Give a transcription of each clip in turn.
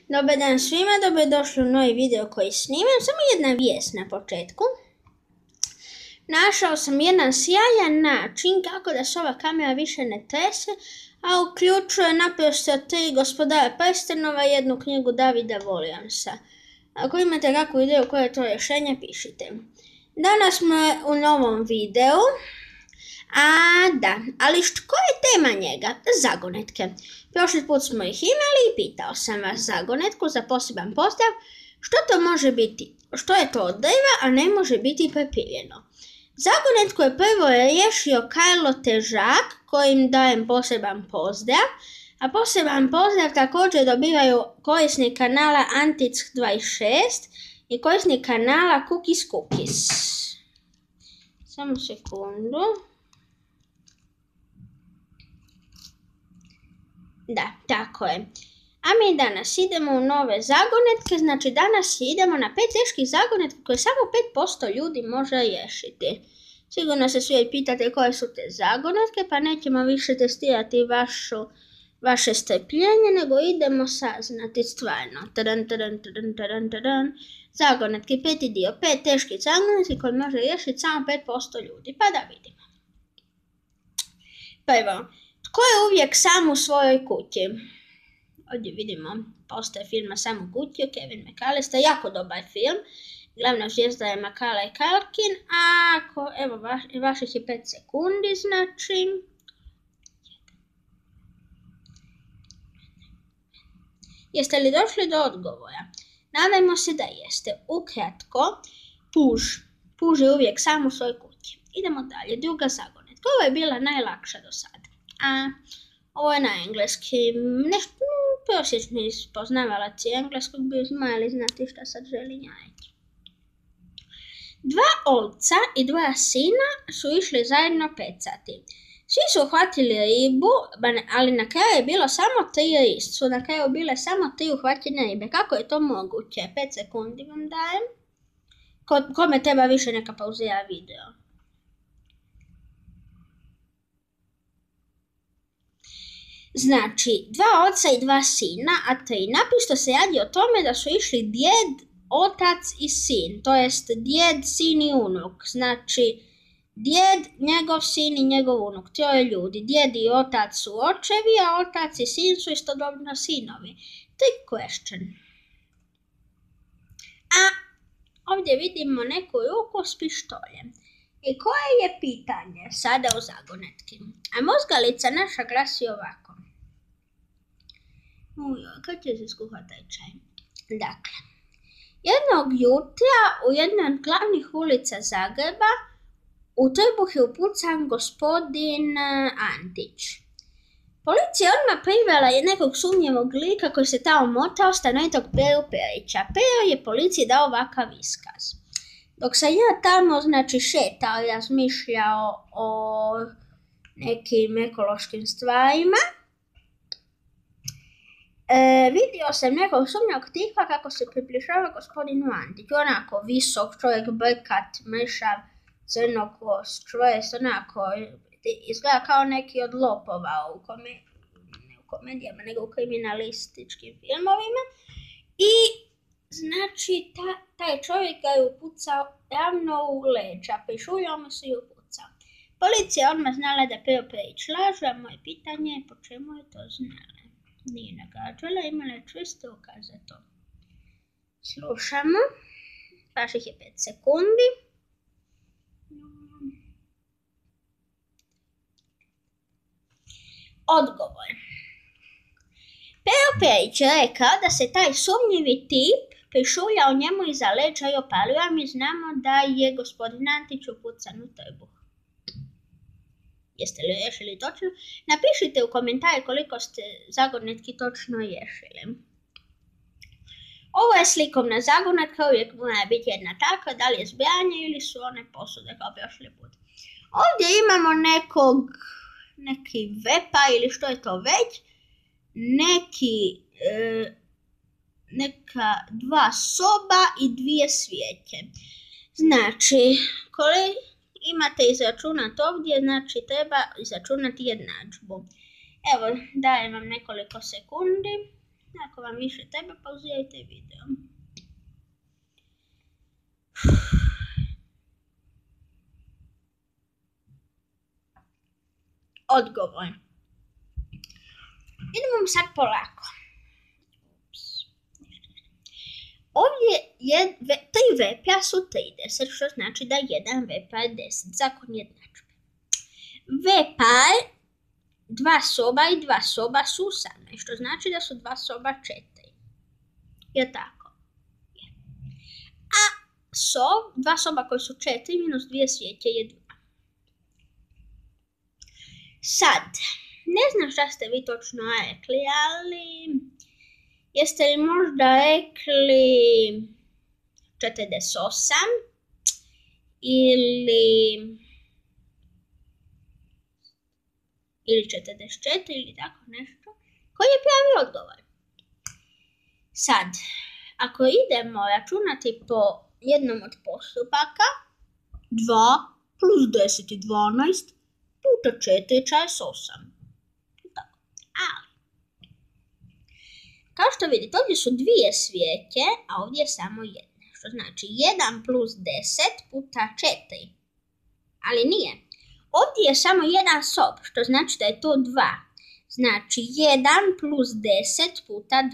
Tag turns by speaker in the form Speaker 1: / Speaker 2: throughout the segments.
Speaker 1: Dobar dan svima, dobrodošli u novi video koji snimam. Samo jedna vijest na početku. Našao sam jedan sjajan način kako da se ova kamera više ne trese, a uključuje naprosto 3 Gospodara prstenova i jednu knjigu Davida Williamsa. Ako imate kakvu ideju koje je to rješenje, pišite. Danas smo u novom videu. Ali koja je tema njega? Zagonetke. Prošli put smo ih imali i pitao sam vas zagonetku za poseban pozdrav. Što to može biti? Što je to od drva, a ne može biti prepirjeno? Zagonetku je prvo riješio Karlo Težak, kojim dajem poseban pozdrav. A poseban pozdrav također dobivaju korisnik kanala Antic26 i korisnik kanala Cookies. Samo sekundu. Da, tako je. A mi danas idemo u nove zagonetke, znači danas idemo na 5 teških zagonetke koje samo 5% ljudi može riješiti. Sigurno se svi pitate koje su te zagonetke, pa nećemo više testirati vaše strpljenje, nego idemo saznati stvarno. Zagonetke, 5. dio, 5 teških zagonetki koje može riješiti samo 5% ljudi, pa da vidimo. Prvo, tko je uvijek sam u svojoj kući? Ovdje vidimo postaje filma Sam u kući, Kevin McAllister, jako dobar film. Glavna zvijezda je Macaulay Culkin, evo vaših je 5 sekundi, znači. Jeste li došli do odgovora? Nadajmo se da jeste. Ukratko, puž je uvijek sam u svojoj kući. Idemo dalje, druga zagonetka. Ovo je bila najlakša do sada. Ovo je na engleski. Prosječni poznavalac engleskog bi znali znati šta sad želim ja reći. 2 oca i 2 sina su išli zajedno pecati. Svi su uhvatili ribu, ali na kraju je bilo samo 3 ribu. Na kraju bile samo 3 uhvaćene ribe. Kako je to moguće? 5 sekundi vam dajem. Kome treba više neka pauzira video. Znači, 2 oca i 2 sina, a 3. Naprosto se radi o tome da su išli djed, otac i sin, to jest djed, sin i unuk. Znači, djed, njegov sin i njegov unuk, 3 ljudi. Djed i otac su očevi, a otac i sin su istodobno sinovi. Trick question. A ovdje vidimo neku ruku s pištoljem. I koje je pitanje sada u zagonetki? A mozgalica naša glasi ovako. Kad će se skuhati taj čaj? Dakle, jednog jutra u jednoj od glavnih ulica Zagreba u trbuh je upucan gospodin Antić. Policija odmah privela je nekog sumnjivog lika koji se tamo motao, stanovitog Peru Perića. Pero je policiji dao ovakav iskaz. Dok sam ja tamo, šetao i razmišljao o nekim ekološkim stvarima, vidio sam nekog sumnjivog tipa kako se približava gospodinu Antiću. Onako visok čovjek, brkat, mršav, crnokost, čvrst, onako izgleda kao neki od lopova ne u komedijama, nego u kriminalističkim filmovima. I znači, taj čovjek ga je upucao ravno u leđa, pišuljao mu se i upucao. Policija odmah znala da Pero Perić laže, a moje pitanje je po čemu je to znala. Nije nagađala, imala je čvrste dokaze za to. Slušamo. Vaših je 5 sekundi. Odgovor. Pero Perić je rekao da se taj sumnjivi tip pišuljao njemu iza leđa i opalio, a mi znamo da je gospodin Antić upucan u trbuh. Jeste li riješili točno? Napišite u komentare koliko ste zagonetki točno riješili. Ovo je slikovna zagonetka, uvijek mora biti jedna takva, da li je zbrajanje ili su one posude kao prošli put. Ovdje imamo neki vepa ili što je to već, neka 2 soba i 2 svijeće. Znači, imate izračunati ovdje, znači treba izračunati jednadžbu. Evo, dajem vam nekoliko sekundi. Ako vam više treba, pauzirajte video. Odgovor. Idemo sad polako. Ovdje je 3 VP-a su 30, što znači da 1 VP je 10. Zakon jednadžbe. VP je 2 soba i 2 soba su 18, što znači da su 2 soba 4. Je tako? Je. A 2 soba koje su 4 minus 2 svijetje je 2. Sad, ne znam šta ste vi točno rekli, ali jeste li možda rekli 48 ili 44 ili tako nešto? Koji je pravi odgovor? Sad, ako idemo računati po jednom od postupaka, 2 plus 10 je 12 puta 4 čas 8. Tako. Ali, kao što vidite, ovdje su 2 svijetje, a ovdje je samo 1. Što znači 1 plus 10 puta 4. Ali nije. Ovdje je samo 1 sob, što znači da je to 2. Znači 1 plus 10 puta 2.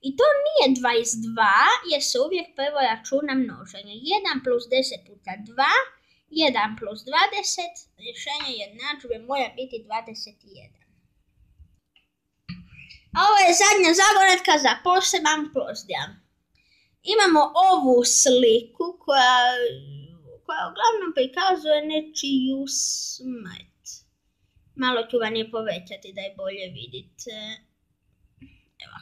Speaker 1: I to nije 22, jer se uvijek prvo računa množenje. 1 plus 10 puta 2, 1 plus 20, rješenje jednadžbe mora biti 21. A ovo je zadnja zagonetka za poseban pozdrav. Imamo ovu sliku koja uglavnom prikazuje nečiju smrt. Malo ću vam je povećati da je bolje vidite. Evo.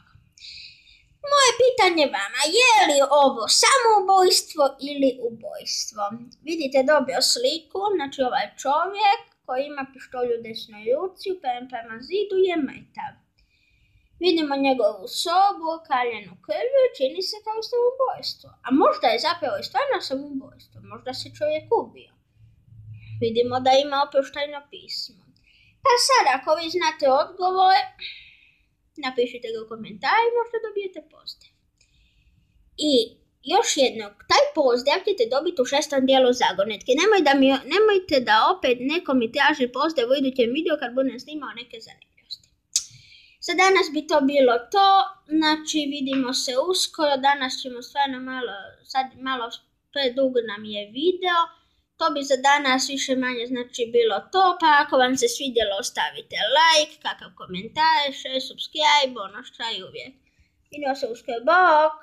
Speaker 1: Moje pitanje vama, je li ovo samoubojstvo ili ubojstvo? Vidite dobro sliku, znači ovaj čovjek koji ima pištolj u desnoj ruci, uperen prema zidu je mrtav. Vidimo njegovu sobu, okaljenu krvlju, čini se kao samoubojstvo. A možda je zapravo i stvarno samoubojstvo, možda se čovjek ubio. Vidimo da ima oproštajno pismo. Pa sad, ako vi znate odgovor, napišite ga u komentar i možda dobijete pozdrav. I još jednog, taj pozdrav ćete dobiti u 6. dijelu zagonetke. Nemojte da opet neko mi traži pozdrav u idućem videu kad budem snimao neke zanimljivosti. Za danas bi to bilo to, znači vidimo se uskoro, danas ćemo stvarno malo predug nam je video. To bi za danas više manje znači bilo to, pa ako vam se svidjelo ostavite like, kakav komentar, share, subscribe, ono šta i uvijek. Vidimo se uskoro, bok!